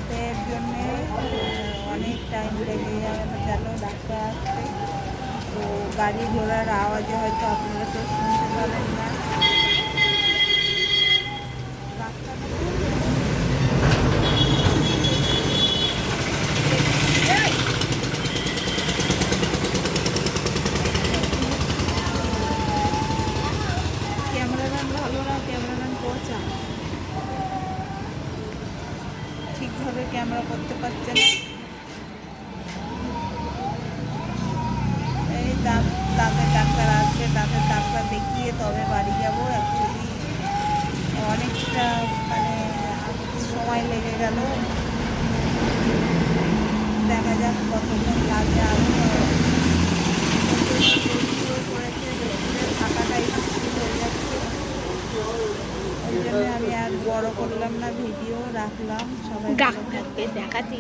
দাঁতের জন্যে অনেক টাইম লেগে গেল ডাক্তার আসতে। তো গাড়ি ঘোড়ার আওয়াজে হয়তো আপনারা কেউ শুনতে পাবেন না। ক্যামেরাম্যান ভালো না, ক্যামেরাম্যান পচা, ঠিকভাবে ক্যামেরা করতে পারছে না। এই দাঁতের ডাক্তার আসবে, দাঁতের ডাক্তার দেখিয়ে তবে বাড়ি যাব। অ্যাকচুয়ালি অনেকটা মানে সময় লেগে গেল। দেখা যাক কতক্ষণ লাগে। আরও করেছে, বেশি থাকাটাই মুশকিল হয়ে যাচ্ছে। ওই জন্য আমি আর বড় করলাম না, ভিডিও রাখলাম। সবাই ডাক্তারকে দেখাতে